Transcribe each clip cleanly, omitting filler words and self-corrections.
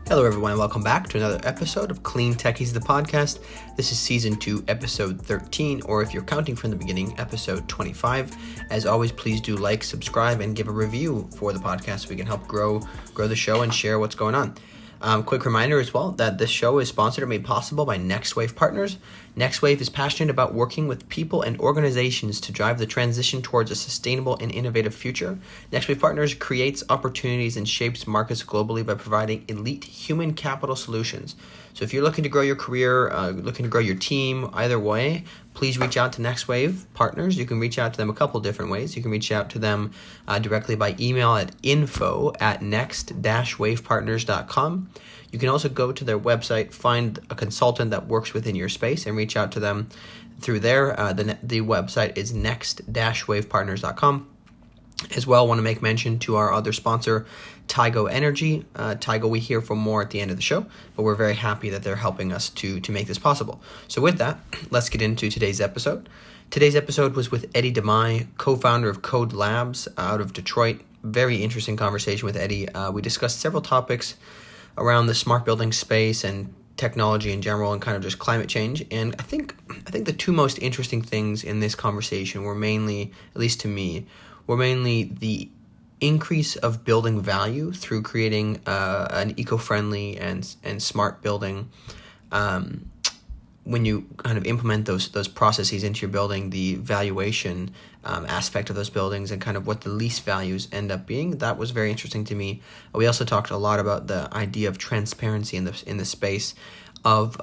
Hello, everyone, and welcome back to another episode of CleanTechies, the podcast. This is Season 2, Episode 13, or if you're counting from the beginning, Episode 25. As always, please do like, subscribe, and give a review for the podcast so we can help grow the show and share what's going on. Quick reminder as well that this show is sponsored and made possible by NextWave Partners. NextWave is passionate about working with people and organizations to drive the transition towards a sustainable and innovative future. NextWave Partners creates opportunities and shapes markets globally by providing elite human capital solutions. So if you're looking to grow your career, looking to grow your team, either way, please reach out to NextWave Partners. You can reach out to them a couple different ways. You can reach out to them directly by email at info@next-wavepartners.com. You can also go to their website, find a consultant that works within your space, and reach out to them through there. The website is next-wavepartners.com. As well, I want to make mention to our other sponsor, Tigo Energy. Tigo, we hear from more at the end of the show, but we're very happy that they're helping us to make this possible. So with that, let's get into today's episode. Today's episode was with Edi Demaj, co-founder of KODE Labs out of Detroit. Very interesting conversation with Edi. We discussed several topics around the smart building space and technology in general and kind of just climate change. And I think the two most interesting things in this conversation were mainly, at least to me, the increase of building value through creating an eco-friendly and smart building. When you kind of implement those processes into your building, the valuation aspect of those buildings and kind of what the lease values end up being, that was very interesting to me. We also talked a lot about the idea of transparency in the space of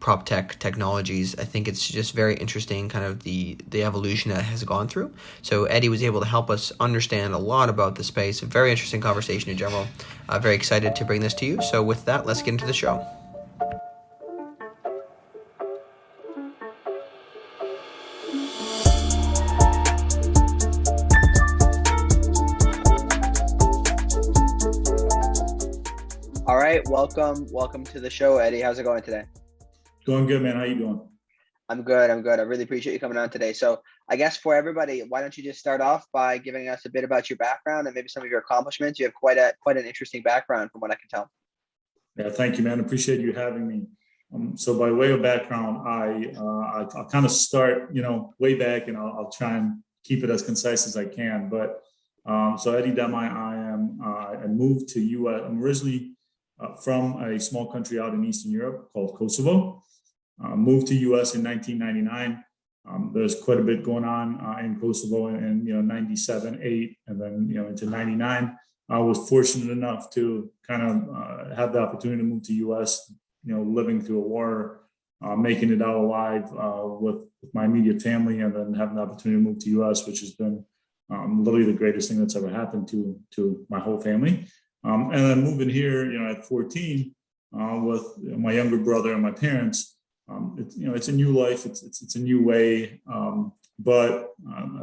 prop tech technologies. I think it's just very interesting, kind of the evolution that has gone through. So Edi was able to help us understand a lot about the space. A very interesting conversation in general. Very excited to bring this to you. So with that, let's get into the show. All right, welcome to the show, Edi. How's it going today? Going good, man. How you doing? I'm good. I really appreciate you coming on today. So I guess for everybody, why don't you just start off by giving us a bit about your background and maybe some of your accomplishments? You have quite an interesting background from what I can tell. Yeah, thank you, man. Appreciate you having me. So by way of background, I'll kind of start, way back, and I'll try and keep it as concise as I can. But so Edi Demaj, I moved to U.S. I'm originally from a small country out in Eastern Europe called Kosovo. Moved to U.S. in 1999. There's quite a bit going on in Kosovo in 97, 8, and then into 99. I was fortunate enough to kind of have the opportunity to move to U.S. Living through a war, making it out alive with my immediate family, and then having the opportunity to move to U.S., which has been literally the greatest thing that's ever happened to my whole family. And then moving here, at 14, with my younger brother and my parents, it's a new life. It's a new way. But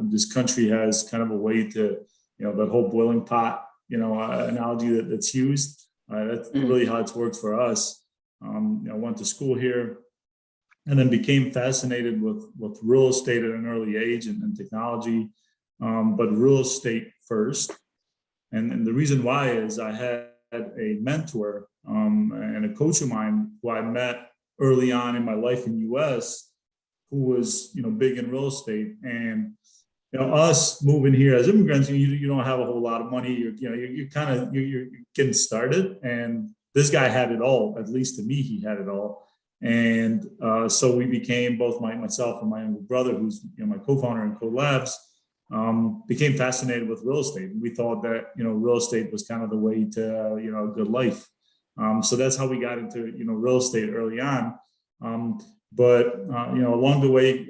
this country has kind of a way to, that whole boiling pot, analogy that's used. That's really how it's worked for us. I went to school here, and then became fascinated with real estate at an early age and technology, but real estate first. And the reason why is I had a mentor and a coach of mine who I met early on in my life in U.S., who was big in real estate. And us moving here as immigrants, you don't have a whole lot of money. You're getting started, and this guy had it all. At least to me, he had it all. And so we became, both myself and my younger brother, who's my co-founder in KODE Labs, became fascinated with real estate. We thought that, real estate was kind of the way to, a good life. So that's how we got into, real estate early on. But along the way,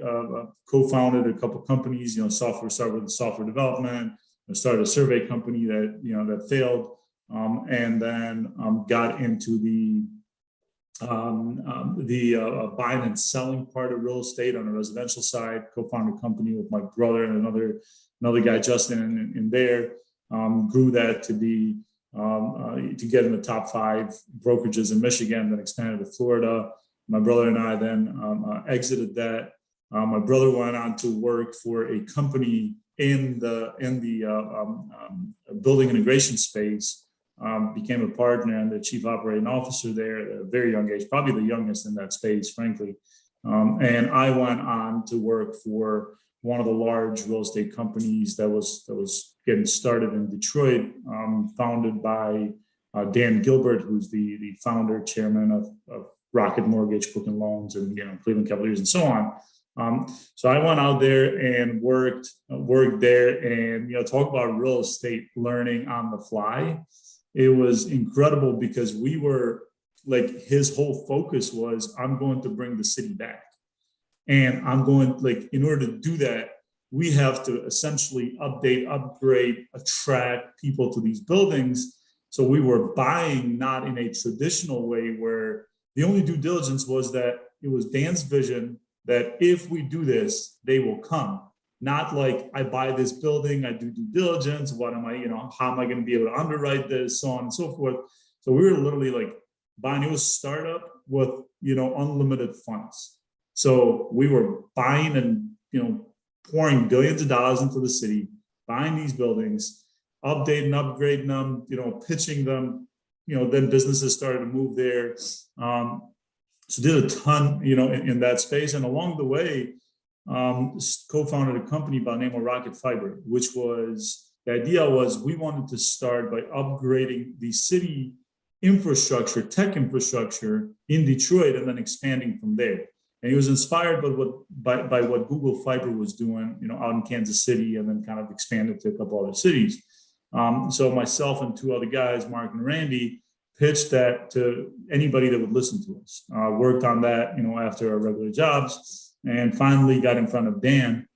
co-founded a couple companies, started with software development, started a survey company that failed, and then got into the buying and selling part of real estate on the residential side. Co-founded a company with my brother and another guy, Justin, in there. Grew that to be to get in the top 5 brokerages in Michigan, then expanded to Florida. My brother and I then exited that. My brother went on to work for a company in the building integration space became a partner and the chief operating officer there at a very young age, probably the youngest in that space, frankly. And I went on to work for one of the large real estate companies that was getting started in Detroit, founded by Dan Gilbert, who's the founder, chairman of Rocket Mortgage, Quicken Loans, and Cleveland Cavaliers, and so on. So I went out there and worked there, and talk about real estate learning on the fly. It was incredible because we were like, his whole focus was, I'm going to bring the city back, and I'm going, like, in order to do that, we have to essentially update, upgrade, attract people to these buildings. So we were buying not in a traditional way where the only due diligence was that it was Dan's vision that if we do this, they will come. Not like, I buy this building, I do due diligence, what am I, how am I going to be able to underwrite this, so on and so forth. So we were literally like buying, it was startup with, unlimited funds. So we were buying and, pouring billions of dollars into the city, buying these buildings, updating, upgrading them, pitching them, then businesses started to move there. So did a ton, in that space. And along the way, co-founded a company by the name of Rocket Fiber, which was, the idea was we wanted to start by upgrading the city infrastructure, tech infrastructure in Detroit, and then expanding from there. And he was inspired by what Google Fiber was doing, out in Kansas City, and then kind of expanded to a couple other cities. So myself and two other guys, Mark and Randy, pitched that to anybody that would listen to us. Worked on that, after our regular jobs, and finally got in front of Dan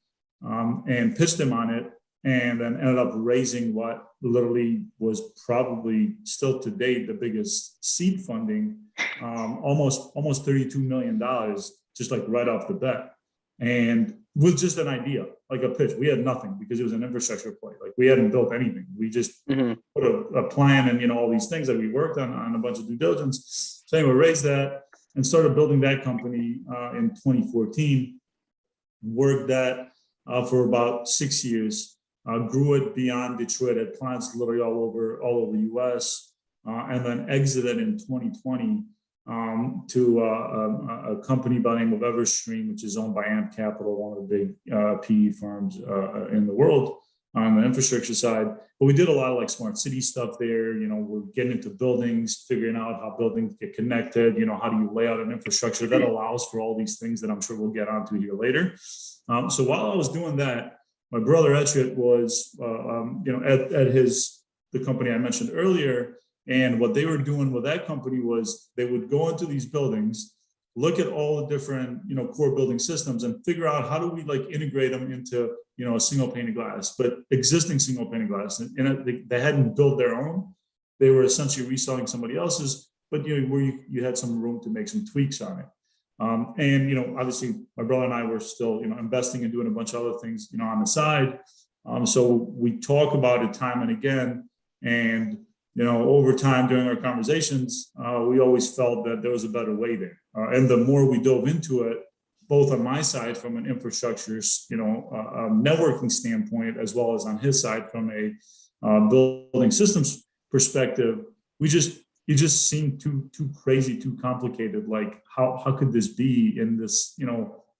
and pitched him on it, and then ended up raising what literally was probably still to date the biggest seed funding, almost $32 million, just like right off the bat. And with just an idea, like a pitch. We had nothing because it was an infrastructure play. Like, we hadn't built anything. We just put a plan and, all these things that we worked on a bunch of due diligence. So anyway, raised that and started building that company in 2014. Worked that for about 6 years. Grew it beyond Detroit, had plants literally all over the U.S. And then exited in 2020 to a company by the name of Everstream, which is owned by Amp Capital, one of the big PE firms in the world on the infrastructure side. But we did a lot of like smart city stuff there. We're getting into buildings, figuring out how buildings get connected. How do you lay out an infrastructure that allows for all these things that I'm sure we'll get onto here later. So while I was doing that, my brother Etrit was, at the company I mentioned earlier. And what they were doing with that company was they would go into these buildings, look at all the different, core building systems, and figure out how do we like integrate them into, a single pane of glass, but existing single pane of glass. And they hadn't built their own. They were essentially reselling somebody else's, but where you had some room to make some tweaks on it. And obviously my brother and I were still, investing and doing a bunch of other things, on the side. So we talk about it time and again, and over time during our conversations, we always felt that there was a better way there. And the more we dove into it, both on my side from an infrastructure, networking standpoint, as well as on his side from a building systems perspective, it just seemed too crazy, too complicated. Like, how could this be in this,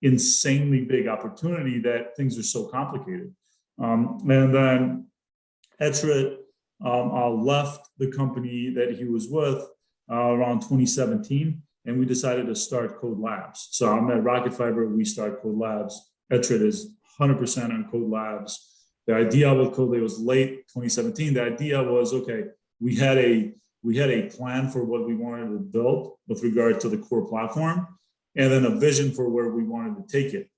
insanely big opportunity that things are so complicated? And then Etrit left the company that he was with around 2017, and we decided to start KODE Labs. So I'm at Rocket Fiber, we start KODE Labs. Etrit is 100% on KODE Labs. The idea with KODE was late 2017. The idea was, okay, we had a plan for what we wanted to build with regard to the core platform, and then a vision for where we wanted to take it.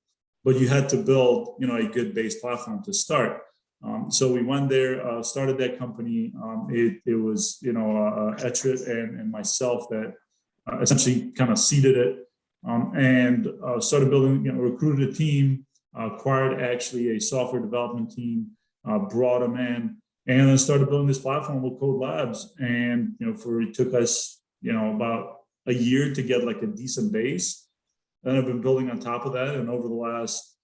But you had to build, a good base platform to start. So we went there, started that company. It was, Etrit and myself that essentially kind of seeded it, and started building, recruited a team, acquired actually a software development team, brought them in, and then started building this platform with KODE Labs. And, it took us, about a year to get like a decent base. Then I've been building on top of that. And over the last,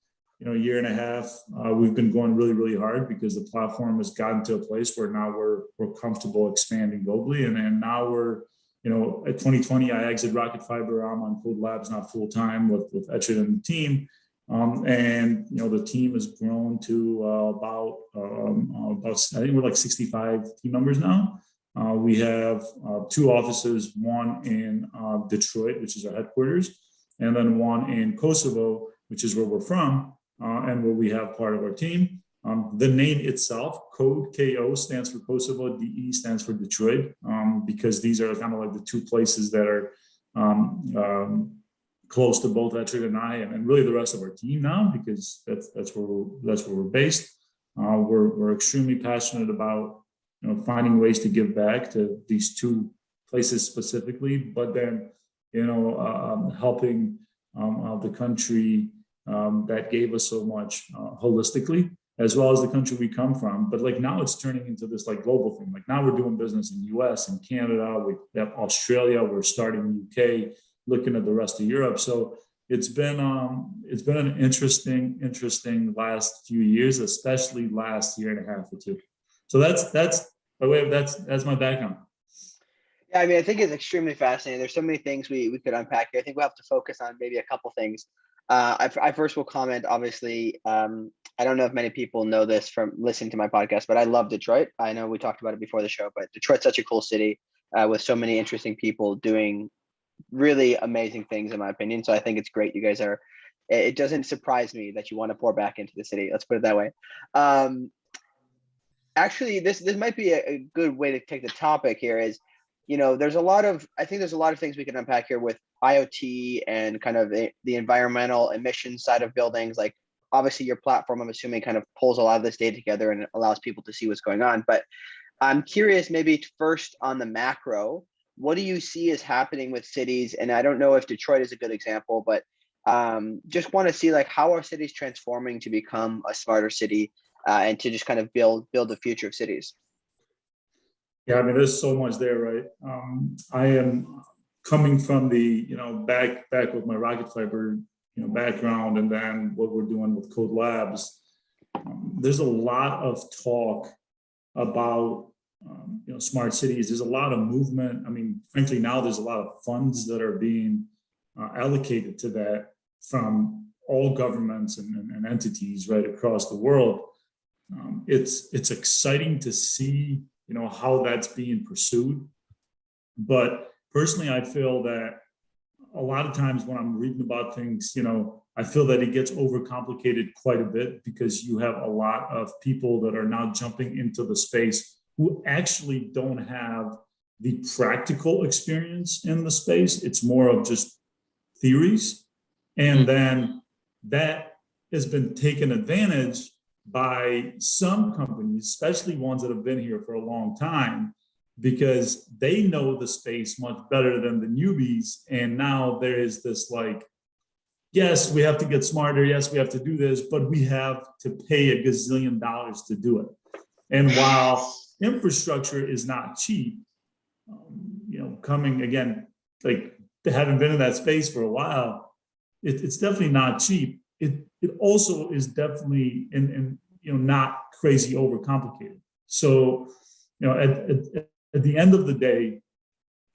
year and a half, we've been going really, really hard because the platform has gotten to a place where now we're comfortable expanding globally. And now we're, at 2020, I exited Rocket Fiber. I'm on KODE Labs now full time with Etchett and the team. And the team has grown to about I think we're like 65 team members now. We have 2 offices, one in Detroit, which is our headquarters, and then one in Kosovo, which is where we're from, and where we have part of our team. The name itself, KODE, KO, stands for Kosovo, DE stands for Detroit, because these are kind of like the 2 places that are close to both Etchett and I, and really the rest of our team now, because that's where we're based. We're extremely passionate about finding ways to give back to these 2 places specifically, but then helping the country that gave us so much holistically, as well as the country we come from. But like now it's turning into this like global thing. Like now we're doing business in US and Canada, we have Australia, we're starting UK, looking at the rest of Europe. So it's been an interesting last few years, especially last year and a half or 2. So that's by way of that's my background. Yeah, I mean, I think it's extremely fascinating. There's so many things we could unpack here. I think we'll have to focus on maybe a couple things. I first will comment, obviously, I don't know if many people know this from listening to my podcast, but I love Detroit. I know we talked about it before the show, but Detroit's such a cool city with so many interesting people doing really amazing things, in my opinion. So I think it's great you guys are. It doesn't surprise me that you want to pour back into the city. Let's put it that way. Actually, this might be a good way to take the topic here is, there's a lot of things we can unpack here with IoT and kind of the environmental emission side of buildings. Like obviously your platform, I'm assuming, kind of pulls a lot of this data together and allows people to see what's going on. But I'm curious, maybe first on the macro, what do you see is happening with cities? And I don't know if Detroit is a good example, but just want to see like how are cities transforming to become a smarter city and to just kind of build the future of cities. Yeah, I mean, there's so much there, right? I am coming from the, back with my Rocket Fiber, background, and then what we're doing with KODE Labs. There's a lot of talk about, smart cities. There's a lot of movement. I mean, frankly, now there's a lot of funds that are being allocated to that from all governments and entities right across the world. It's exciting to see, how that's being pursued. But personally, I feel that a lot of times when I'm reading about things, I feel that it gets overcomplicated quite a bit because you have a lot of people that are now jumping into the space who actually don't have the practical experience in the space. It's more of just theories. And then that has been taken advantage by some companies, especially ones that have been here for a long time, because they know the space much better than the newbies. And now there is this like, yes, we have to get smarter. Yes, we have to do this, but we have to pay $1 gazillion to do it. And while infrastructure is not cheap, coming again, like having been in that space for a while, it's definitely not cheap. It also is definitely not crazy overcomplicated. So at the end of the day,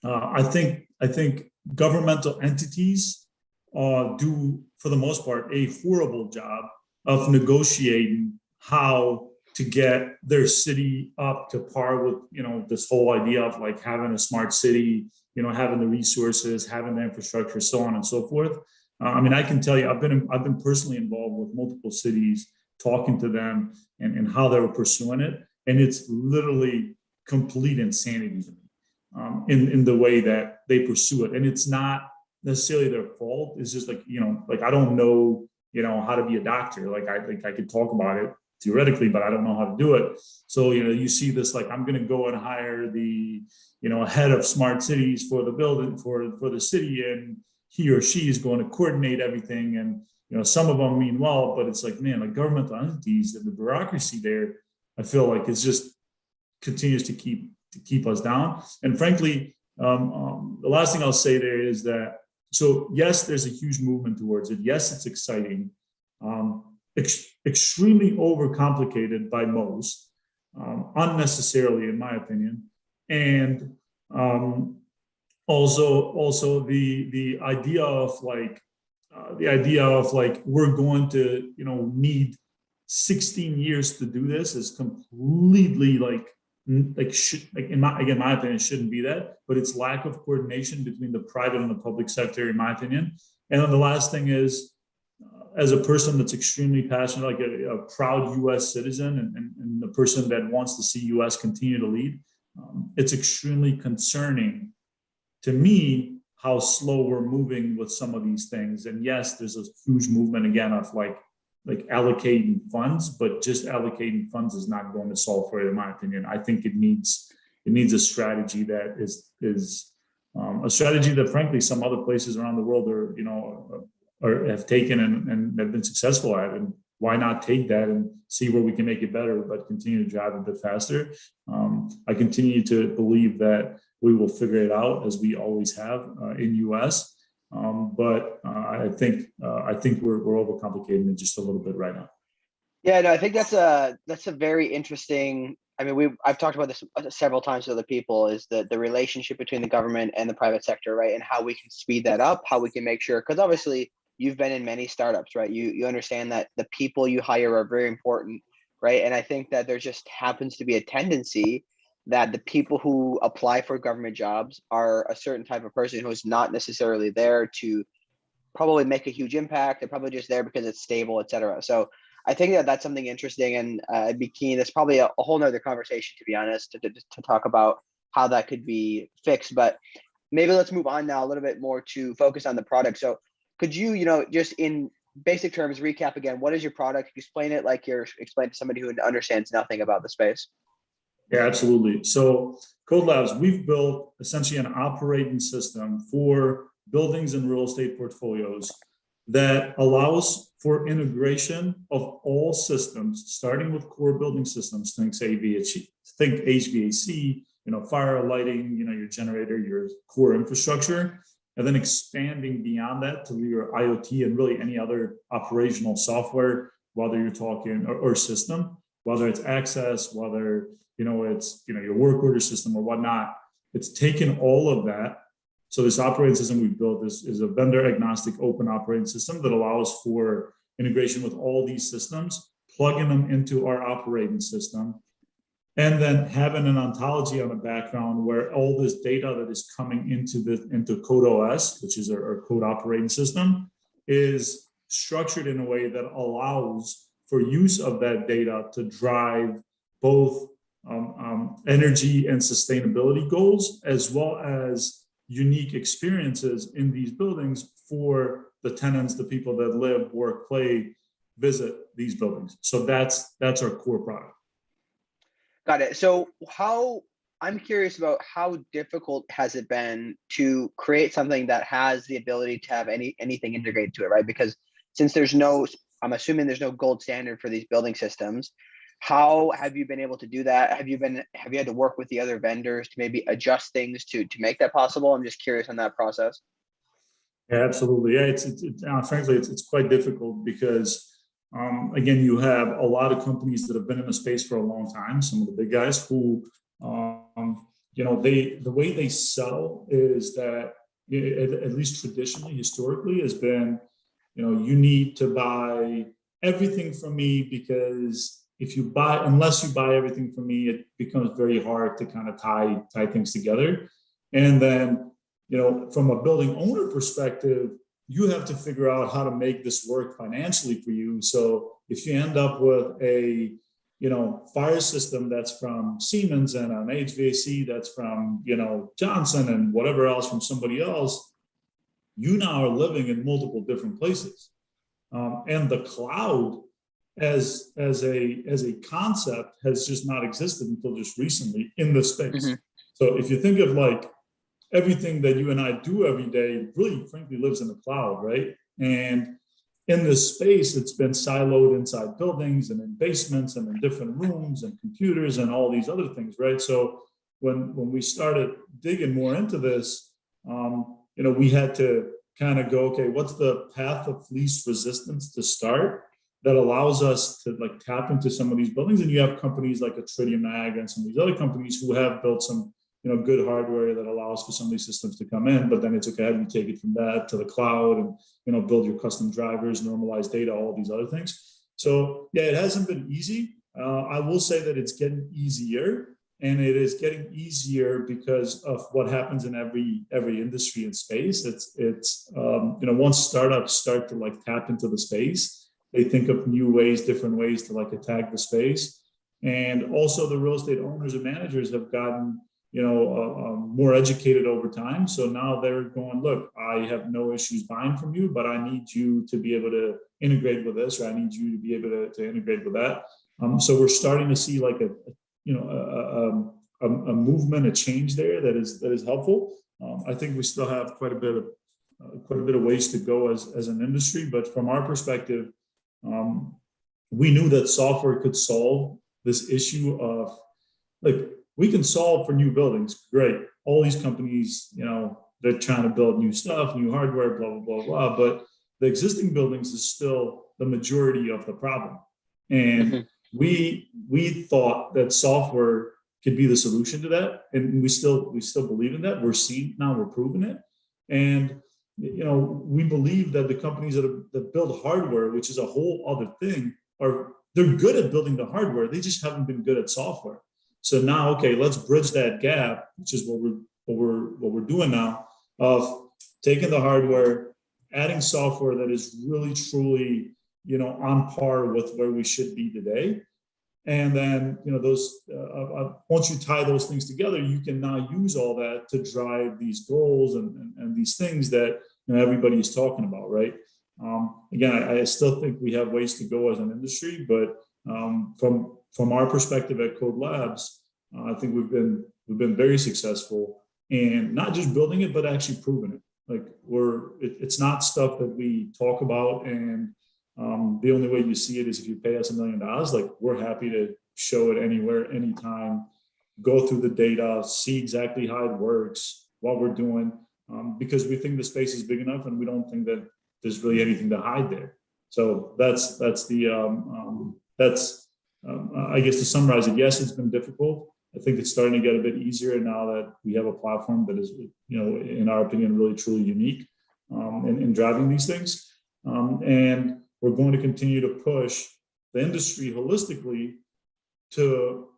I think governmental entities do, for the most part, a horrible job of negotiating how to get their city up to par with this whole idea of like having a smart city, having the resources, having the infrastructure, so on and so forth. I mean, I can tell you, I've been personally involved with multiple cities, talking to them and how they were pursuing it, and it's literally complete insanity to me in the way that they pursue it. And it's not necessarily their fault. It's just like I don't know how to be a doctor. Like I could talk about it theoretically, but I don't know how to do it. So you see this like I'm going to go and hire the head of smart cities for the building for the city, and he or she is going to coordinate everything. And some of them mean well, but it's like, man, like governmental entities and the bureaucracy there, I feel like it's just continues to keep us down. And frankly, the last thing I'll say there is that, so yes, there's a huge movement towards it. Yes, it's exciting. extremely overcomplicated by most, unnecessarily, in my opinion, and also the idea of like we're going to need 16 years to do this is completely in my opinion, it shouldn't be that, but it's lack of coordination between the private and the public sector, in my opinion. And then the last thing is, as a person that's extremely passionate, like a proud U.S. citizen, and the person that wants to see U.S. continue to lead, it's extremely concerning to me how slow we're moving with some of these things. And yes, there's a huge movement again of like allocating funds, but just allocating funds is not going to solve for it, in my opinion. I think it needs a strategy that is a strategy that, frankly, some other places around the world have taken and have been successful at. And why not take that and see where we can make it better, but continue to drive a bit faster? I continue to believe that we will figure it out, as we always have in US. But I think we're overcomplicating it just a little bit right now. Yeah, no, I think that's a very interesting. I mean, I've talked about this several times with other people, is the relationship between the government and the private sector, right? And how we can speed that up, how we can make sure, because obviously you've been in many startups, right? You understand that the people you hire are very important, right? And I think that there just happens to be a tendency that the people who apply for government jobs are a certain type of person who's not necessarily there to probably make a huge impact. They're probably just there because it's stable, et cetera. So I think that that's something interesting, and I'd be keen. That's probably a whole nother conversation, to be honest, to talk about how that could be fixed. But maybe let's move on now a little bit more to focus on the product. So could you, just in basic terms, recap again, what is your product? Explain it like you're explaining to somebody who understands nothing about the space. Yeah, absolutely. So KODE Labs, we've built essentially an operating system for buildings and real estate portfolios that allows for integration of all systems, starting with core building systems, think HVAC, fire, lighting, your generator, your core infrastructure, and then expanding beyond that to your IoT and really any other operational software, whether you're talking or system, whether it's access, whether it's your work order system or whatnot. It's taken all of that. So this operating system we've built is a vendor agnostic open operating system that allows for integration with all these systems, plugging them into our operating system, and then having an ontology on the background where all this data that is coming into KODE OS, which is our code operating system, is structured in a way that allows for use of that data to drive both energy and sustainability goals, as well as unique experiences in these buildings for the tenants, the people that live, work, play, visit these buildings. So that's our core product. Got it. So I'm curious about how difficult has it been to create something that has the ability to have anything integrated to it, right? Because since I'm assuming there's no gold standard for these building systems. How have you been able to do that? Have you had to work with the other vendors to maybe adjust things to make that possible? I'm just curious on that process. Yeah, absolutely. Yeah, it's frankly, it's quite difficult because, again, you have a lot of companies that have been in the space for a long time. Some of the big guys who, the way they sell is that, at least traditionally, historically, has been, you need to buy everything from me, because unless you buy everything from me, it becomes very hard to kind of tie things together. And then, from a building owner perspective, you have to figure out how to make this work financially for you. So if you end up with a, fire system that's from Siemens and an HVAC that's from, Johnson and whatever else from somebody else, you now are living in multiple different places. And the cloud as a concept has just not existed until just recently in this space. Mm-hmm. So if you think of like everything that you and I do every day, really frankly lives in the cloud, right? And in this space, it's been siloed inside buildings and in basements and in different rooms and computers and all these other things, right? So when we started digging more into this, we had to kind of go, okay, what's the path of least resistance to start? that allows us to like tap into some of these buildings. And you have companies like Tritium Ag and some of these other companies who have built some, good hardware that allows for some of these systems to come in, but then it's okay, how do you take it from that to the cloud and, build your custom drivers, normalize data, all these other things. So yeah, it hasn't been easy. I will say that it's getting easier, and it is getting easier because of what happens in every industry and space. It's once startups start to like tap into the space, they think of new ways, different ways to like attack the space. And also the real estate owners and managers have gotten more educated over time. So now they're going, look, I have no issues buying from you, but I need you to be able to integrate with this, or I need you to be able to integrate with that. So we're starting to see like a movement, a change there that is helpful. I think we still have quite a bit of ways to go as an industry, but from our perspective, we knew that software could solve this issue of like, we can solve for new buildings. Great. All these companies, they're trying to build new stuff, new hardware, blah, blah, blah, blah. But the existing buildings is still the majority of the problem. And we thought that software could be the solution to that. And we still believe in that. We're seeing now, we're proving it. And, we believe that the companies that build hardware, which is a whole other thing, they're good at building the hardware. They just haven't been good at software. So now, okay, let's bridge that gap, which is what we're doing now, of taking the hardware, adding software that is really truly, on par with where we should be today. And then, those once you tie those things together, you can now use all that to drive these goals and these things that everybody is talking about, right? Again, I still think we have ways to go as an industry, but from our perspective at KODE Labs, I think we've been very successful in not just building it, but actually proving it. Like it's not stuff that we talk about, and the only way you see it is if you pay us $1 million. Like, we're happy to show it anywhere, anytime, go through the data, see exactly how it works, what we're doing, because we think the space is big enough, and we don't think that there's really anything to hide there. So that's I guess to summarize it, yes, it's been difficult. I think it's starting to get a bit easier now that we have a platform that is, in our opinion, really truly unique in driving these things. And we're going to continue to push the industry holistically to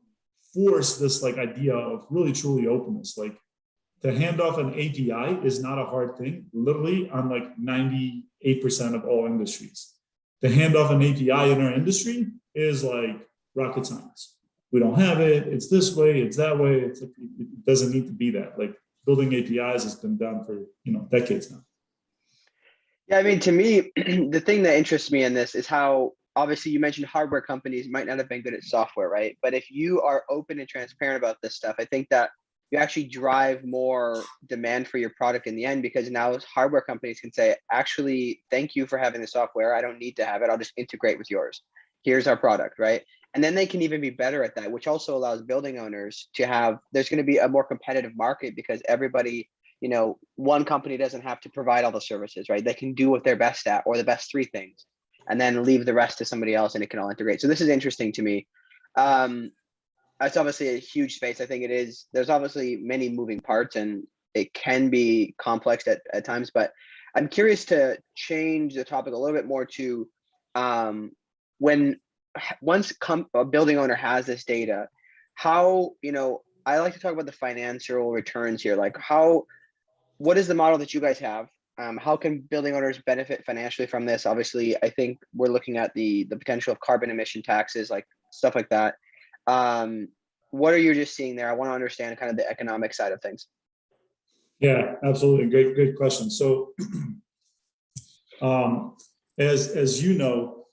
force this like idea of really truly openness. Like, to hand off an API is not a hard thing, literally on like 98% of all industries. To hand off an API in our industry is like rocket science. We don't have it. It's this way. It's that way. It's like, it doesn't need to be that. Like, building APIs has been done for decades now. Yeah, I mean, to me, the thing that interests me in this is how, obviously, you mentioned hardware companies might not have been good at software, right? But if you are open and transparent about this stuff, I think that you actually drive more demand for your product in the end, because now hardware companies can say, actually, thank you for having the software. I don't need to have it. I'll just integrate with yours. Here's our product, right? And then they can even be better at that, which also allows building owners to have, there's going to be a more competitive market, because everybody, one company doesn't have to provide all the services, right? They can do what they're best at, or the best 3 things, and then leave the rest to somebody else, and it can all integrate. So this is interesting to me. It's obviously a huge space. I think it is. There's obviously many moving parts, and it can be complex at times, but I'm curious to change the topic a little bit more to once a building owner has this data, how, I like to talk about the financial returns here. Like, what is the model that you guys have? How can building owners benefit financially from this? Obviously, I think we're looking at the potential of carbon emission taxes, like stuff like that. What are you just seeing there? I want to understand kind of the economic side of things. Yeah, absolutely. Great question. So, as you know,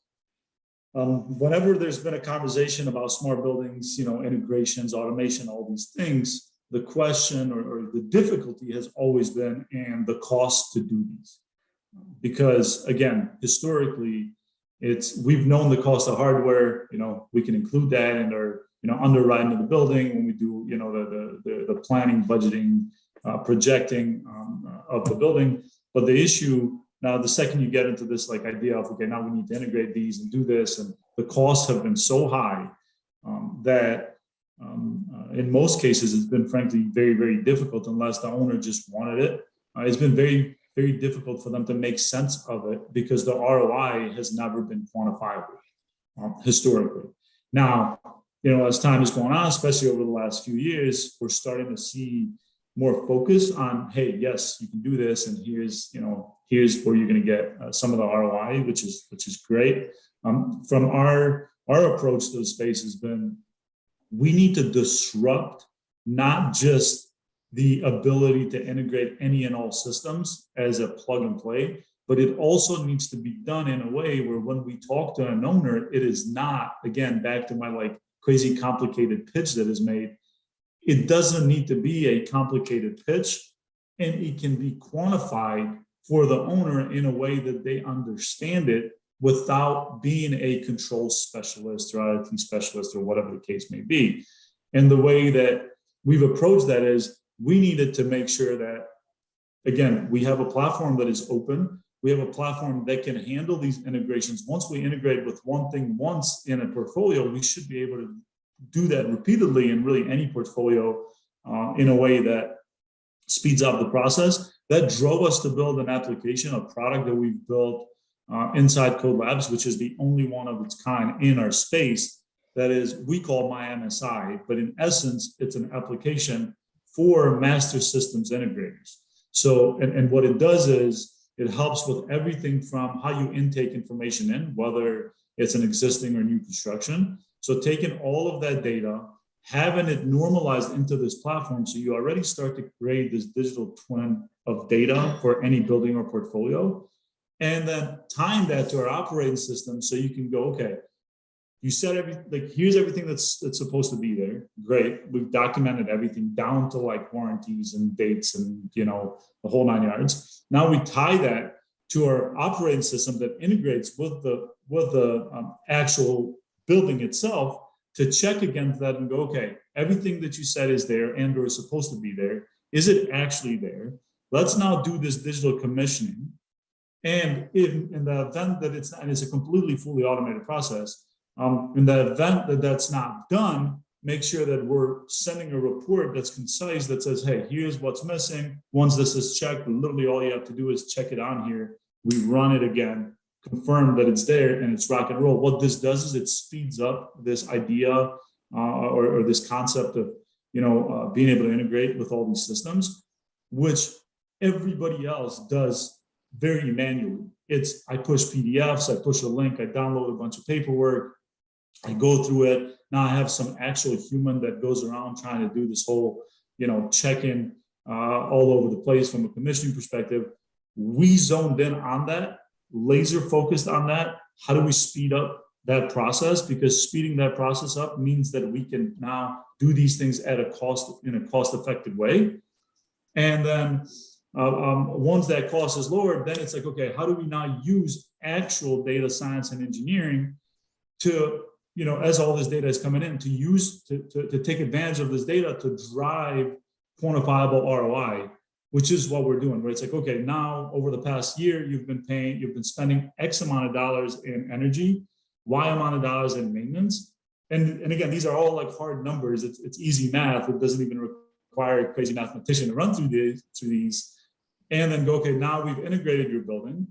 whenever there's been a conversation about smart buildings, integrations, automation, all these things, the question or the difficulty has always been and the cost to do these. Because again, historically, we've known the cost of hardware. We can include that in our underwriting of the building when we do the planning, budgeting, projecting of the building. But the issue Now, the second you get into this like idea of, okay, now we need to integrate these and do this, and the costs have been so high that in most cases, it's been frankly very, very difficult unless the owner just wanted it. It's been very, very difficult for them to make sense of it because the ROI has never been quantifiable historically. Now, as time has gone on, especially over the last few years, we're starting to see more focus on, hey, yes, you can do this, and here's where you're going to get some of the ROI, which is great. From our approach to the space has been, we need to disrupt not just the ability to integrate any and all systems as a plug and play, but it also needs to be done in a way where when we talk to an owner, it is not, again, back to my like crazy complicated pitch that is made. It doesn't need to be a complicated pitch, and it can be quantified for the owner in a way that they understand it without being a control specialist or IT specialist or whatever the case may be. And the way that we've approached that is we needed to make sure that, again, we have a platform that is open. We have a platform that can handle these integrations. Once we integrate with one thing once in a portfolio, we should be able to do that repeatedly in really any portfolio in a way that speeds up the process. That drove us to build an application, a product that we've built inside KODE Labs, which is the only one of its kind in our space. That is, we call My MSI, but in essence, it's an application for master systems integrators. So, and what it does is it helps with everything from how you intake information in, whether it's an existing or new construction. So taking all of that data, having it normalized into this platform, so you already start to create this digital twin of data for any building or portfolio, and then tying that to our operating system so you can go, okay, you said everything, like here's everything that's supposed to be there. Great. We've documented everything down to like warranties and dates and the whole 9 yards. Now we tie that to our operating system that integrates with the actual building itself to check against that and go, okay, everything that you said is there and or is supposed to be there. Is it actually there? Let's now do this digital commissioning. And in the event that it's not, and it's a completely fully automated process, in the event that that's not done, make sure that we're sending a report that's concise that says, hey, here's what's missing. Once this is checked, literally all you have to do is check it on here. We run it again, confirm that it's there, and it's rock and roll. What this does is it speeds up this idea or this concept of being able to integrate with all these systems, which everybody else does very manually. I push PDFs, I push a link, I download a bunch of paperwork, I go through it. Now I have some actual human that goes around trying to do this whole, check-in all over the place from a commissioning perspective. We zoned in on that, laser focused on that. How do we speed up that process? Because speeding that process up means that we can now do these things in a cost-effective way. And then once that cost is lowered, then it's like, okay, how do we now use actual data science and engineering to, as all this data is coming in, to use, to take advantage of this data to drive quantifiable ROI, which is what we're doing, where it's like, okay, now over the past year, you've been spending X amount of dollars in energy, Y amount of dollars in maintenance. And again, these are all like hard numbers. It's easy math. It doesn't even require a crazy mathematician to run through these. And then go, okay, now we've integrated your building.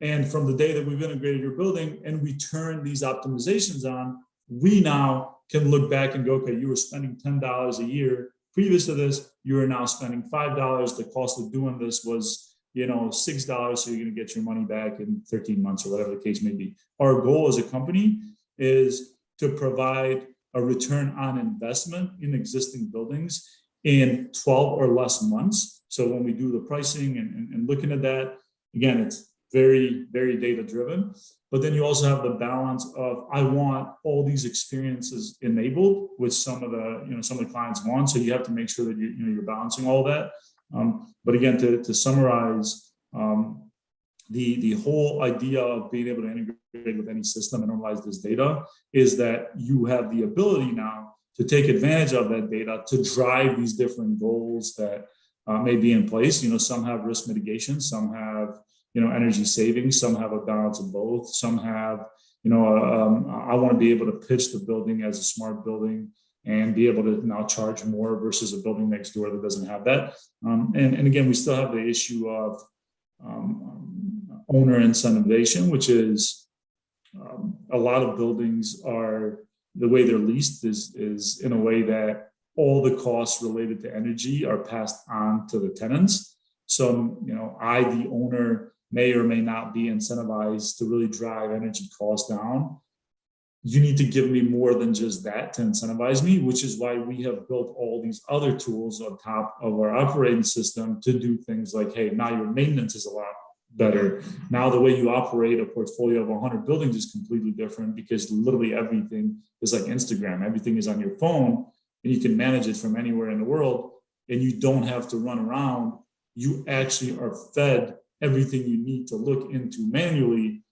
And from the day that we've integrated your building and we turn these optimizations on, we now can look back and go, okay, you were spending $10 a year. Previous to this, you are now spending $5. The cost of doing this was, $6. So you're going to get your money back in 13 months or whatever the case may be. Our goal as a company is to provide a return on investment in existing buildings in 12 or less months. So when we do the pricing and looking at that, again, it's very, very data driven. But then you also have the balance of, I want all these experiences enabled, which some of the clients want. So you have to make sure that you're balancing all that. But again, to summarize, the whole idea of being able to integrate with any system and normalize this data is that you have the ability now to take advantage of that data to drive these different goals that may be in place. Some have risk mitigation, some have energy savings. Some have a balance of both. Some have, I want to be able to pitch the building as a smart building and be able to now charge more versus a building next door that doesn't have that. And again, we still have the issue of owner incentivization, which is a lot of buildings are, the way they're leased is in a way that all the costs related to energy are passed on to the tenants. So, I, the owner, may or may not be incentivized to really drive energy costs down. You need to give me more than just that to incentivize me, which is why we have built all these other tools on top of our operating system to do things like, hey, now your maintenance is a lot better. Now the way you operate a portfolio of 100 buildings is completely different, because literally everything is like Instagram. Everything is on your phone and you can manage it from anywhere in the world, and you don't have to run around. You actually are fed everything you need to look into manually,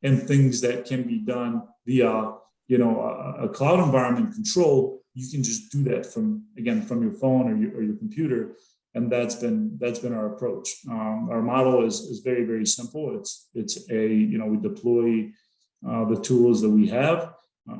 and things that can be done via, a cloud environment control. You can just do that from your phone or your computer. And that's been our approach. Our model is very, very simple. We deploy the tools that we have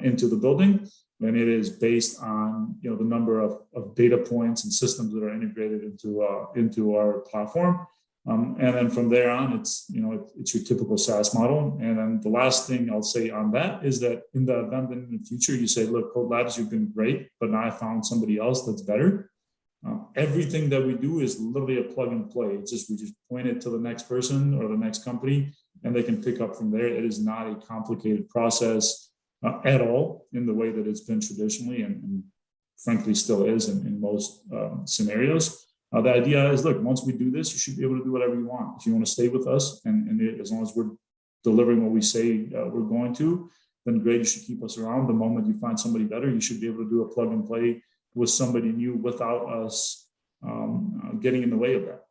into the building, and it is based on, the number of data points and systems that are integrated into our platform. And then from there on, it's your typical SaaS model. And then the last thing I'll say on that is that in the event that in the future you say, look, KODE Labs, you've been great, but now I found somebody else that's better. Everything that we do is literally a plug and play. It's just, we just point it to the next person or the next company, and they can pick up from there. It is not a complicated process at all in the way that it's been traditionally, and frankly still is in most scenarios. The idea is, look, once we do this, you should be able to do whatever you want. If you want to stay with us, and as long as we're delivering what we say we're going to, then great, you should keep us around. The moment you find somebody better, you should be able to do a plug and play with somebody new without us getting in the way of that.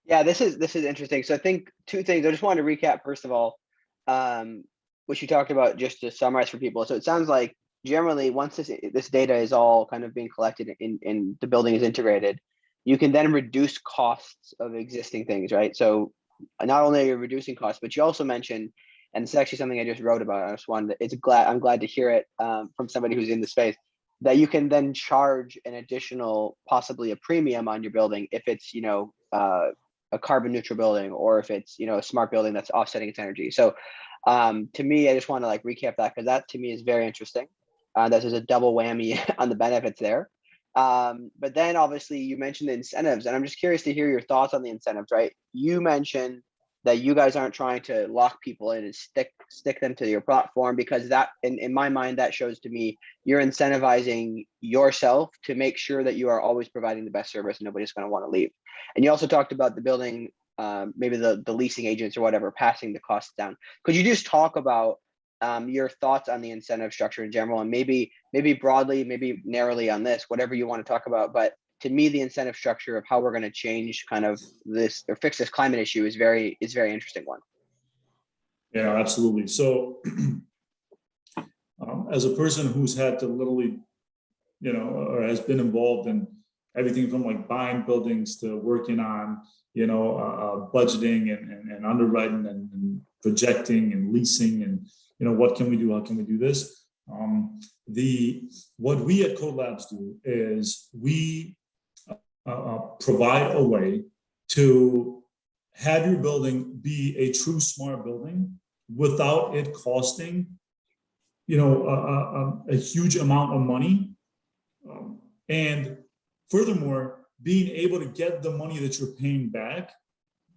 Yeah, this is interesting. So I think two things. I just wanted to recap, first of all, what you talked about, just to summarize for people. So it sounds like generally, once this data is all kind of being collected and the building is integrated, you can then reduce costs of existing things, right? So not only are you reducing costs, but you also mentioned, and it's actually something I just wrote about. I just wanted I'm glad to hear it from somebody who's in the space, that you can then charge an additional, possibly a premium on your building if it's, a carbon neutral building, or if it's, a smart building that's offsetting its energy. So to me, I just want to recap that, because that to me is very interesting. That is a double whammy on the benefits there. But then obviously you mentioned the incentives, and I'm just curious to hear your thoughts on the incentives, right? You mentioned that you guys aren't trying to lock people in and stick them to your platform, because that, in my mind, that shows to me you're incentivizing yourself to make sure that you are always providing the best service and nobody's going to want to leave. And you also talked about the building, maybe the leasing agents or whatever, passing the costs down. Could you just talk about your thoughts on the incentive structure in general, and maybe broadly, maybe narrowly on this, whatever you want to talk about? But to me, the incentive structure of how we're going to change kind of this or fix this climate issue is very interesting one. Yeah, absolutely. So as a person who's had to literally, or has been involved in everything from buying buildings to working on, budgeting and underwriting and projecting and leasing and, what can we do? How can we do this? What we at KODE Labs do is we provide a way to have your building be a true smart building without it costing, a huge amount of money. And furthermore, being able to get the money that you're paying back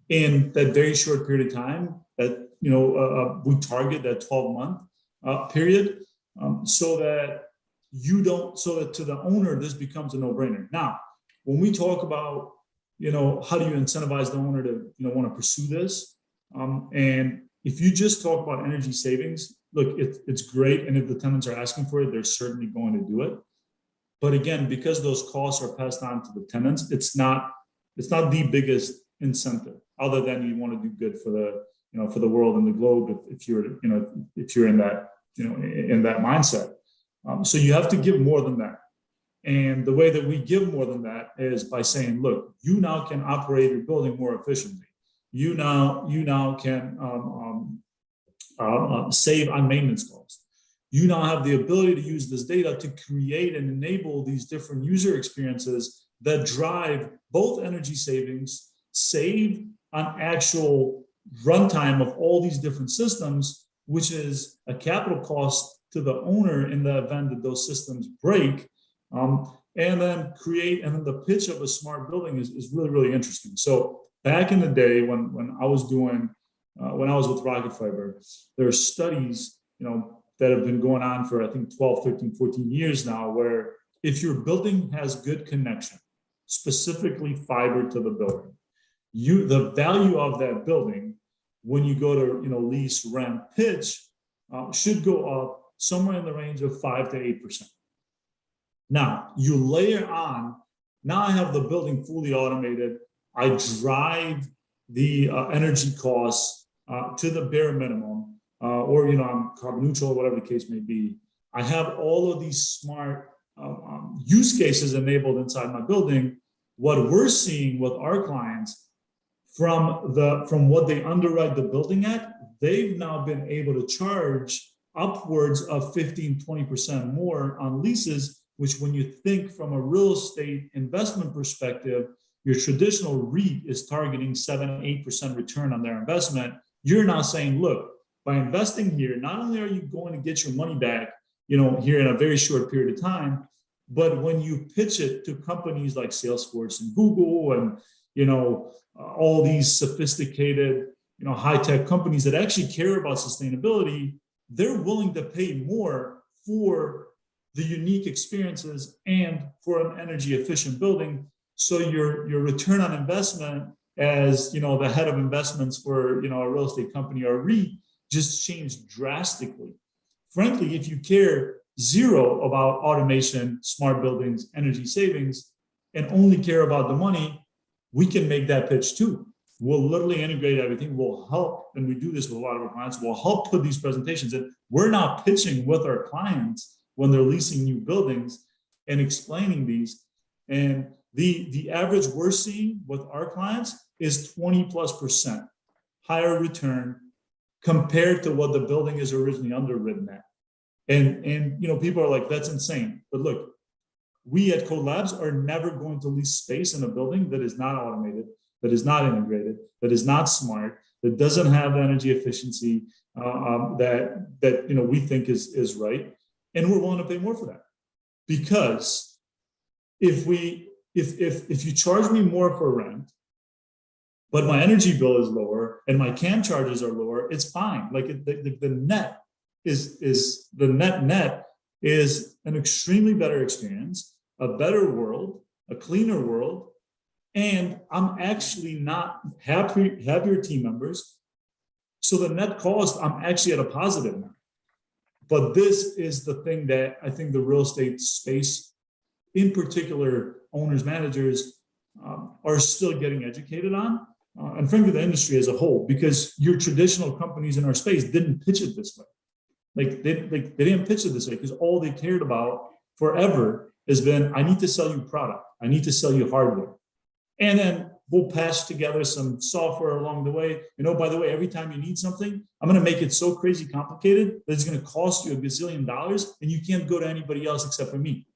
in that very short period of time that, we target that 12-month period, so that to the owner, this becomes a no-brainer. Now, when we talk about, how do you incentivize the owner to, want to pursue this? And if you just talk about energy savings, look, it's great. And if the tenants are asking for it, they're certainly going to do it. But again, because those costs are passed on to the tenants, it's not the biggest incentive, other than you want to do good for the world and the globe. If you're in that, in that mindset. So you have to give more than that. And the way that we give more than that is by saying, look, you now can operate your building more efficiently. you now can save on maintenance costs. You now have the ability to use this data to create and enable these different user experiences that drive both energy savings, save on actual runtime of all these different systems, which is a capital cost to the owner in the event that those systems break. And then the pitch of a smart building is really, really interesting. So back in the day when I was with Rocket Fiber, there are studies, that have been going on for, I think, 12, 13, 14 years now, where if your building has good connection, specifically fiber to the building, the value of that building, when you go to, lease, rent, pitch, should go up somewhere in the range of 5 to 8%. Now, you layer on, now I have the building fully automated. I drive the energy costs to the bare minimum. Or I'm carbon neutral, whatever the case may be. I have all of these smart use cases enabled inside my building. What we're seeing with our clients from what they underwrite the building at, they've now been able to charge upwards of 15, 20% more on leases, which when you think from a real estate investment perspective, your traditional REIT is targeting 7, 8% return on their investment. You're now saying, look, by investing here, not only are you going to get your money back, here in a very short period of time, but when you pitch it to companies like Salesforce and Google and, all these sophisticated, high-tech companies that actually care about sustainability, they're willing to pay more for the unique experiences and for an energy efficient building. So your return on investment as, the head of investments for, a real estate company or REIT just changed drastically. Frankly, if you care zero about automation, smart buildings, energy savings, and only care about the money, we can make that pitch too. We'll literally integrate everything. We'll help, and we do this with a lot of our clients, we'll help put these presentations in. We're now pitching with our clients when they're leasing new buildings and explaining these. And the average we're seeing with our clients is 20+% higher return compared to what the building is originally underwritten at. And people are like, that's insane. But look, we at KODE Labs are never going to lease space in a building that is not automated, that is not integrated, that is not smart, that doesn't have the energy efficiency that we think is right. And we're willing to pay more for that. Because if you charge me more for rent, but my energy bill is lower and my CAM charges are lower, it's fine. Like the net is an extremely better experience, a better world, a cleaner world, and I'm actually not happier team members. So the net cost, I'm actually at a positive now. But this is the thing that I think the real estate space, in particular owners, managers, are still getting educated on. And frankly, the industry as a whole, because your traditional companies in our space didn't pitch it this way. They didn't pitch it this way because all they cared about forever has been, I need to sell you product. I need to sell you hardware. And then we'll patch together some software along the way. By the way, every time you need something, I'm going to make it so crazy complicated that it's going to cost you $1 gazillion and you can't go to anybody else except for me.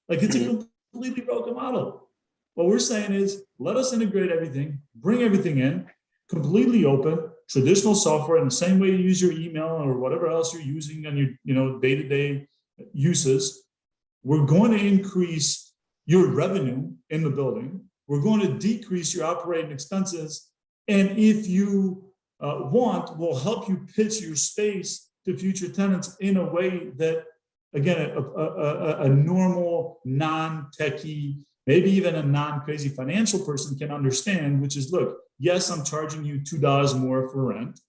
It's a completely broken model. What we're saying is, let us integrate everything, bring everything in, completely open, traditional software in the same way you use your email or whatever else you're using on your day-to-day uses. We're going to increase your revenue in the building. We're going to decrease your operating expenses. And if you want, we'll help you pitch your space to future tenants in a way that, again, a normal, non-techie, maybe even a non-crazy financial person can understand, which is, look, yes, I'm charging you $2 more for rent,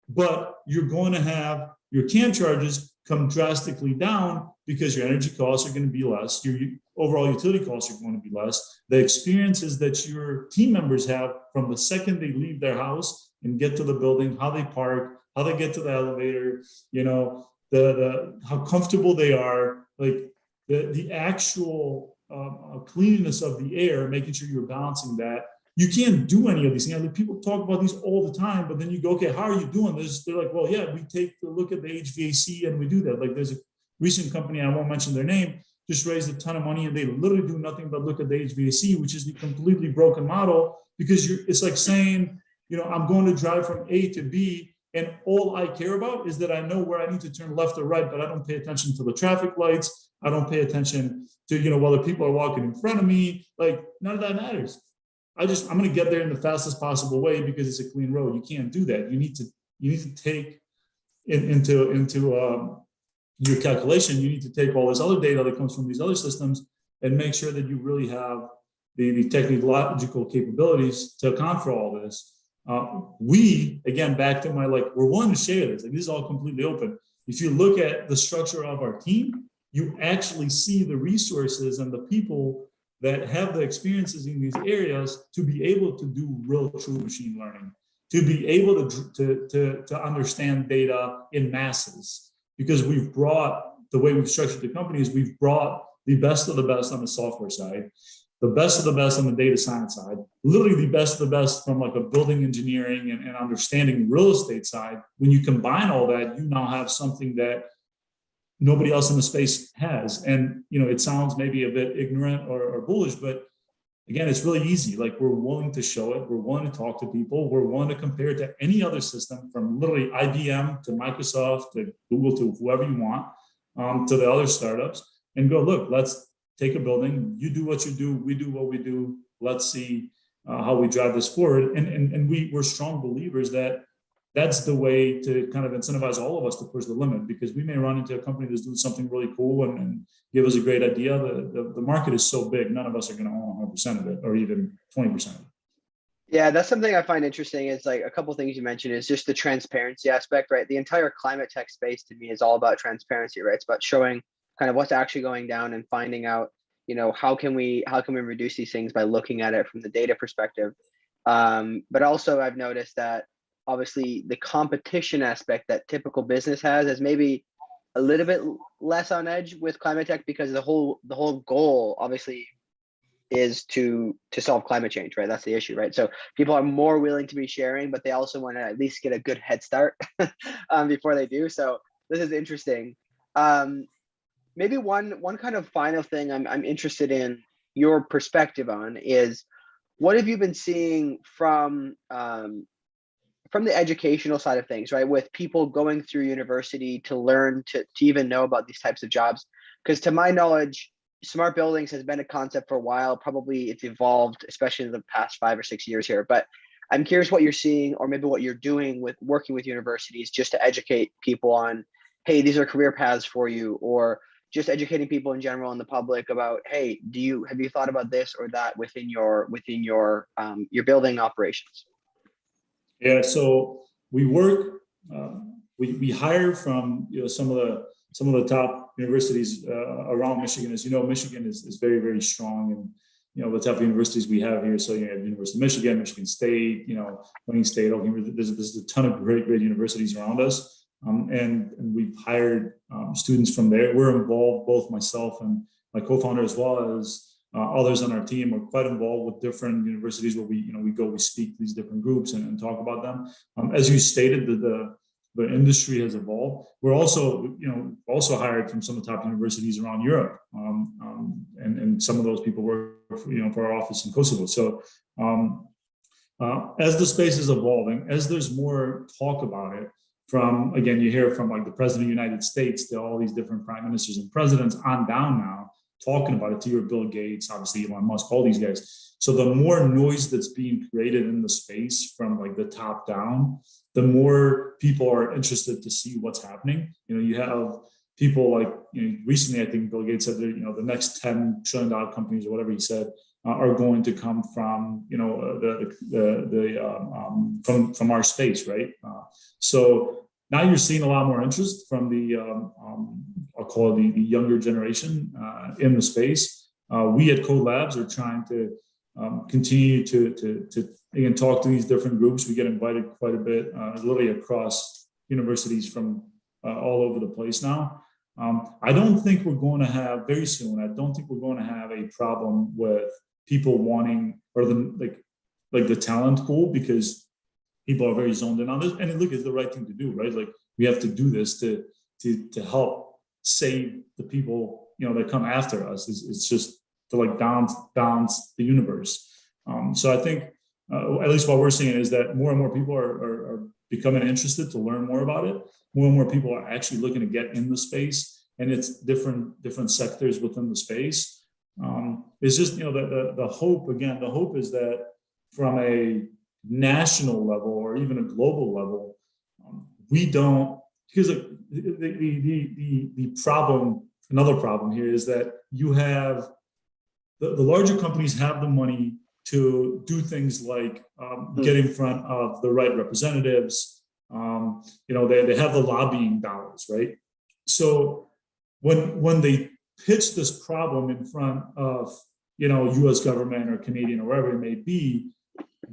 but you're going to have your CAM charges come drastically down because your energy costs are going to be less, your overall utility costs are going to be less. The experiences that your team members have from the second they leave their house and get to the building, how they park, how they get to the elevator, how comfortable they are, like the actual cleanliness of the air, making sure you're balancing that you can't do any of these things. Like, people talk about these all the time, but then you go, okay, how are you doing this? They're like, well, yeah, we take a look at the HVAC and we do that. Like, there's a recent company, I won't mention their name, just raised a ton of money and they literally do nothing but look at the HVAC, which is the completely broken model, because it's like saying, I'm going to drive from A to B and all I care about is that I know where I need to turn left or right, but I don't pay attention to the traffic lights. I don't pay attention to, whether people are walking in front of me. Like, none of that matters. I'm going to get there in the fastest possible way because it's a clean road. You can't do that. You need to take into your calculation. You need to take all this other data that comes from these other systems and make sure that you really have the technological capabilities to account for all this. We, again, back to my, we're willing to share this. Like, this is all completely open. If you look at the structure of our team, you actually see the resources and the people that have the experiences in these areas to be able to do real true machine learning, to be able to understand data in masses. Because we've brought, the way we've structured the company is we've brought the best of the best on the software side, the best of the best on the data science side, literally the best of the best from like a building engineering and understanding real estate side. When you combine all that, you now have something that nobody else in the space has. And, it sounds maybe a bit ignorant or bullish, but again, it's really easy. Like, we're willing to show it. We're willing to talk to people. We're willing to compare it to any other system, from literally IBM to Microsoft to Google to whoever you want, to the other startups, and go, look, let's take a building. You do what you do. We do what we do. Let's see how we drive this forward. And we're strong believers that that's the way to kind of incentivize all of us to push the limit, because we may run into a company that's doing something really cool and give us a great idea. The market is so big, none of us are going to own 100% of it or even 20% of it. Yeah, that's something I find interesting. It's like a couple of things you mentioned is just the transparency aspect, right? The entire climate tech space to me is all about transparency, right? It's about showing kind of what's actually going down and finding out, how can we reduce these things by looking at it from the data perspective. But also I've noticed that obviously the competition aspect that typical business has is maybe a little bit less on edge with climate tech, because the whole goal obviously is to solve climate change, right? That's the issue, right? So people are more willing to be sharing, but they also want to at least get a good head start before they do. So this is interesting. Maybe one kind of final thing I'm interested in your perspective on is, what have you been seeing from the educational side of things, right? With people going through university to learn to even know about these types of jobs. Because to my knowledge, smart buildings has been a concept for a while. Probably it's evolved, especially in the past 5 or 6 years here. But I'm curious what you're seeing, or maybe what you're doing with working with universities just to educate people on, hey, these are career paths for you, or just educating people in general and the public about, hey, have you thought about this or that within your building operations? Yeah, so we work, we hire from some of the top universities around Michigan. As you know, Michigan is very, very strong, and the type of universities we have here. So you have University of Michigan, Michigan State, Wayne State. There's a ton of great universities around us, and we've hired students from there. We're involved, both myself and my co-founder, as well as others on our team, are quite involved with different universities where we speak to these different groups and talk about them. As you stated, the industry has evolved. We're also hired from some of the top universities around Europe, and some of those people work for our office in Kosovo. So as the space is evolving, as there's more talk about it, from, again, you hear from like the President of the United States to all these different prime ministers and presidents on down now, talking about it, to your Bill Gates, obviously Elon Musk, all these guys. So the more noise that's being created in the space from like the top down, the more people are interested to see what's happening. You have people like, recently, I think Bill Gates said that, the next $10 trillion companies, or whatever he said, are going to come from, from our space, right? So now you're seeing a lot more interest from the, I'll call it the younger generation in the space. We at KODE Labs are trying to continue to again, talk to these different groups. We get invited quite a bit, literally across universities from all over the place now. I don't think we're going to have, very soon, I don't think we're going to have a problem with people wanting, or like the talent pool, because people are very zoned in on this. And look, it's the right thing to do, right? Like we have to do this to help save the people, that come after us. It's just to like balance the universe. So I think at least what we're seeing is that more and more people are becoming interested to learn more about it. More and more people are actually looking to get in the space, and it's different sectors within the space. It's just, the hope, again, the hope is that from a national level or even a global level, we don't, because the problem, another problem here is that you have the larger companies have the money to do things like get in front of the right representatives. They have the lobbying dollars, right? So when they pitch this problem in front of, U.S. government or Canadian or wherever it may be,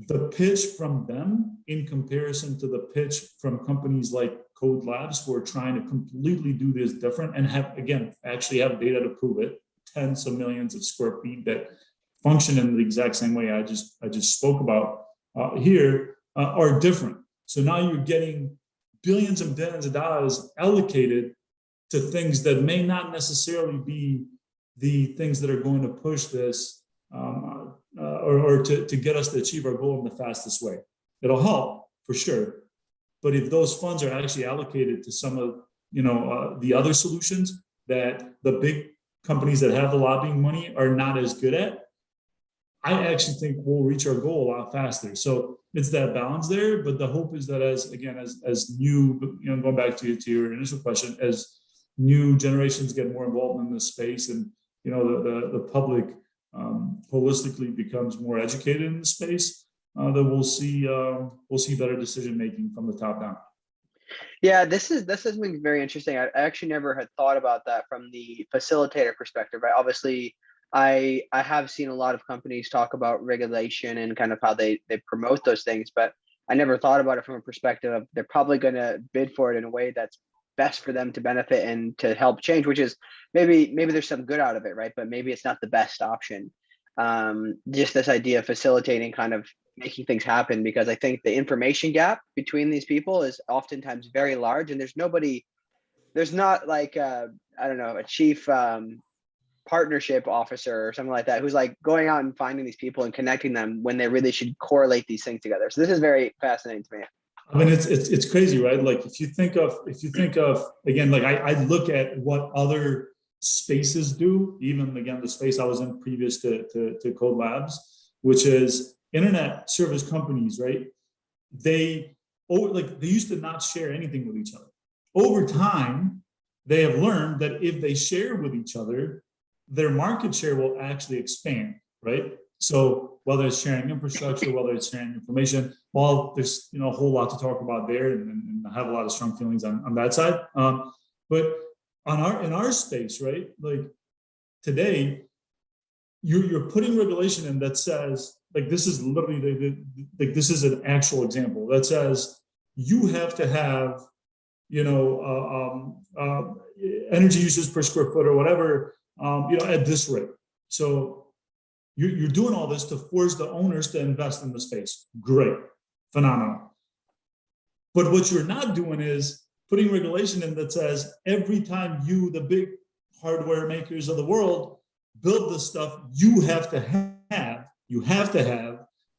the pitch from them in comparison to the pitch from companies like KODE Labs, who are trying to completely do this different and actually have data to prove it, tens of millions of square feet that function in the exact same way I just spoke about here, are different. So now you're getting billions and billions of dollars allocated to things that may not necessarily be the things that are going to push this or to get us to achieve our goal in the fastest way. It'll help for sure. But if those funds are actually allocated to some of, the other solutions that the big companies that have the lobbying money are not as good at, I actually think we'll reach our goal a lot faster. So it's that balance there. But the hope is that as new, going back to your initial question, as new generations get more involved in this space and, the public holistically becomes more educated in the space, that we'll see better decision making from the top down. Yeah, this is something very interesting. I actually never had thought about that from the facilitator perspective, right? Obviously, I have seen a lot of companies talk about regulation and kind of how they promote those things, but I never thought about it from a perspective of they're probably going to bid for it in a way that's best for them to benefit and to help change, which is maybe there's some good out of it, right? But maybe it's not the best option. Just this idea of facilitating, kind of making things happen, because I think the information gap between these people is oftentimes very large, and there's not like I don't know, a chief partnership officer or something like that who's like going out and finding these people and connecting them when they really should correlate these things together. So this is very fascinating to me. I mean, it's crazy, right? Like if you think of again, like I look at what other spaces do, even again, the space I was in previous to KODE Labs, which is internet service companies, right? They used to not share anything with each other. Over time, they have learned that if they share with each other, their market share will actually expand, right? So whether it's sharing infrastructure, whether it's sharing information, well, there's a whole lot to talk about there, and I have a lot of strong feelings on that side. But in our space, right? Like today, you're putting regulation in that says, like, this is literally this is an actual example that says you have to have energy usage per square foot or whatever at this rate. So you're doing all this to force the owners to invest in the space. Great, phenomenal. But what you're not doing is putting regulation in that says every time you, the big hardware makers of the world, build this stuff, you have to have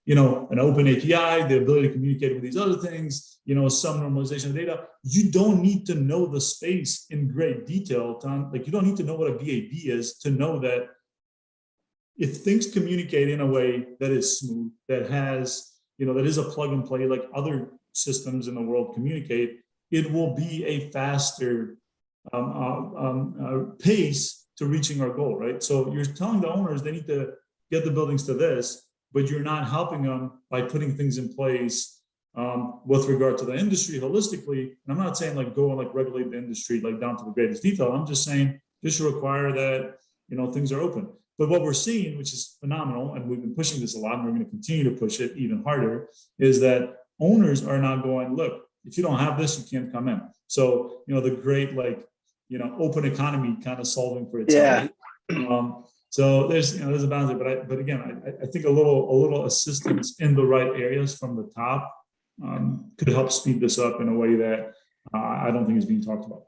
an open API, the ability to communicate with these other things, some normalization of data. You don't need to know the space in great detail, Tom. Like, you don't need to know what a VAB is to know that if things communicate in a way that is smooth, that has, that is a plug and play like other systems in the world communicate, it will be a faster pace to reaching our goal, right? So you're telling the owners they need to get the buildings to this, but you're not helping them by putting things in place with regard to the industry holistically. And I'm not saying like go and like regulate the industry like down to the greatest detail. I'm just saying this should require that things are open. But what we're seeing, which is phenomenal, and we've been pushing this a lot, and we're going to continue to push it even harder, is that owners are now going, look, if you don't have this, you can't come in. So, the great, open economy kind of solving for itself. Yeah. So there's a balance there, but again, I think a little assistance in the right areas from the top could help speed this up in a way that I don't think is being talked about.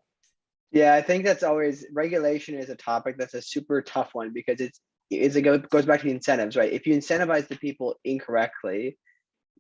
Yeah, I think that's always, regulation is a topic that's a super tough one, because it goes back to the incentives, right? If you incentivize the people incorrectly,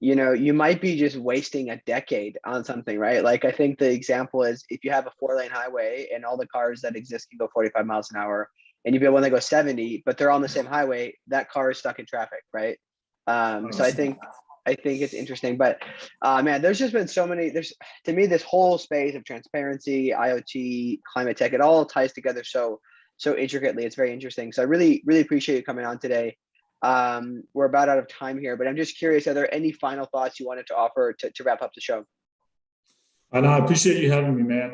you might be just wasting a decade on something, right? Like, I think the example is, if you have a 4-lane highway and all the cars that exist can go 45 miles an hour, and you build one that goes 70, but they're on the same highway, that car is stuck in traffic, right? So I think it's interesting, but man, there's just been so many. To me, this whole space of transparency, IoT, climate tech, it all ties together so intricately. It's very interesting. So I really appreciate you coming on today. We're about out of time here, but I'm just curious, are there any final thoughts you wanted to offer to wrap up the show? And I appreciate you having me, man.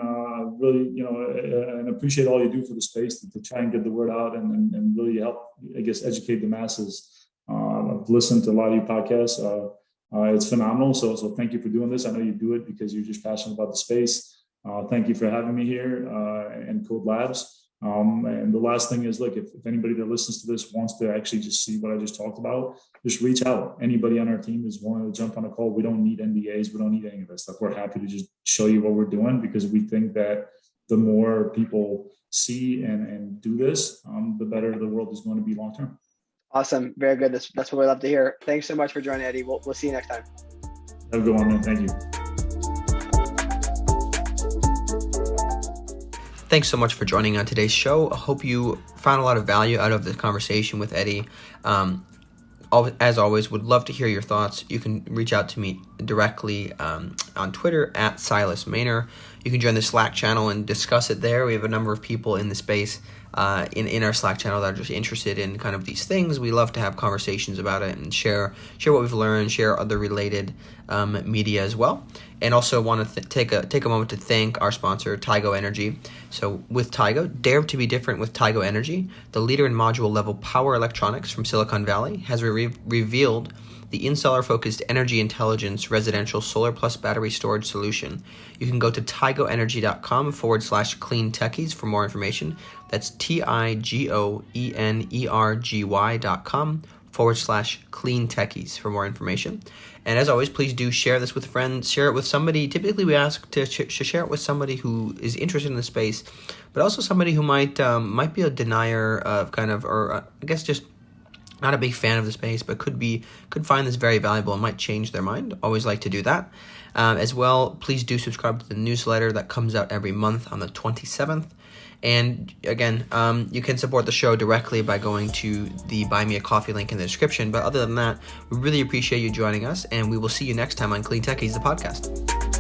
Really, and appreciate all you do for the space to try and get the word out and really help, I guess, educate the masses. I've listened to a lot of your podcasts. It's phenomenal. So thank you for doing this. I know you do it because you're just passionate about the space. Thank you for having me here and KODE Labs. And the last thing is, look, if anybody that listens to this wants to actually just see what I just talked about, just reach out. Anybody on our team is willing to jump on a call. We don't need NDAs. We don't need any of that stuff. We're happy to just show you what we're doing, because we think that the more people see and do this, the better the world is going to be long term. Awesome. Very good. That's what we love to hear. Thanks so much for joining, Eddie. We'll see you next time. Have a good one, man. Thank you. Thanks so much for joining on today's show. I hope you found a lot of value out of the conversation with Eddie. As always, would love to hear your thoughts. You can reach out to me directly on Twitter at Silas Mähner. You can join the Slack channel and discuss it there. We have a number of people in the space in our Slack channel that are just interested in kind of these things. We love to have conversations about it and share what we've learned, share other related media as well. And also want to take a moment to thank our sponsor, Tigo Energy. So with Tigo, dare to be different with Tigo Energy. The leader in module level power electronics from Silicon Valley has revealed the installer-focused energy intelligence residential solar plus battery storage solution. You can go to tigoenergy.com/CleanTechies for more information. That's TIGOENERGY.com/CleanTechies for more information. And as always, please do share this with friends. Share it with somebody. Typically, we ask to share it with somebody who is interested in the space, but also somebody who might be a denier of I guess just not a big fan of the space, but could find this very valuable and might change their mind. Always like to do that. As well, please do subscribe to the newsletter that comes out every month on the 27th. And again, you can support the show directly by going to the Buy Me a Coffee link in the description. But other than that, we really appreciate you joining us, and we will see you next time on CleanTechies, the podcast.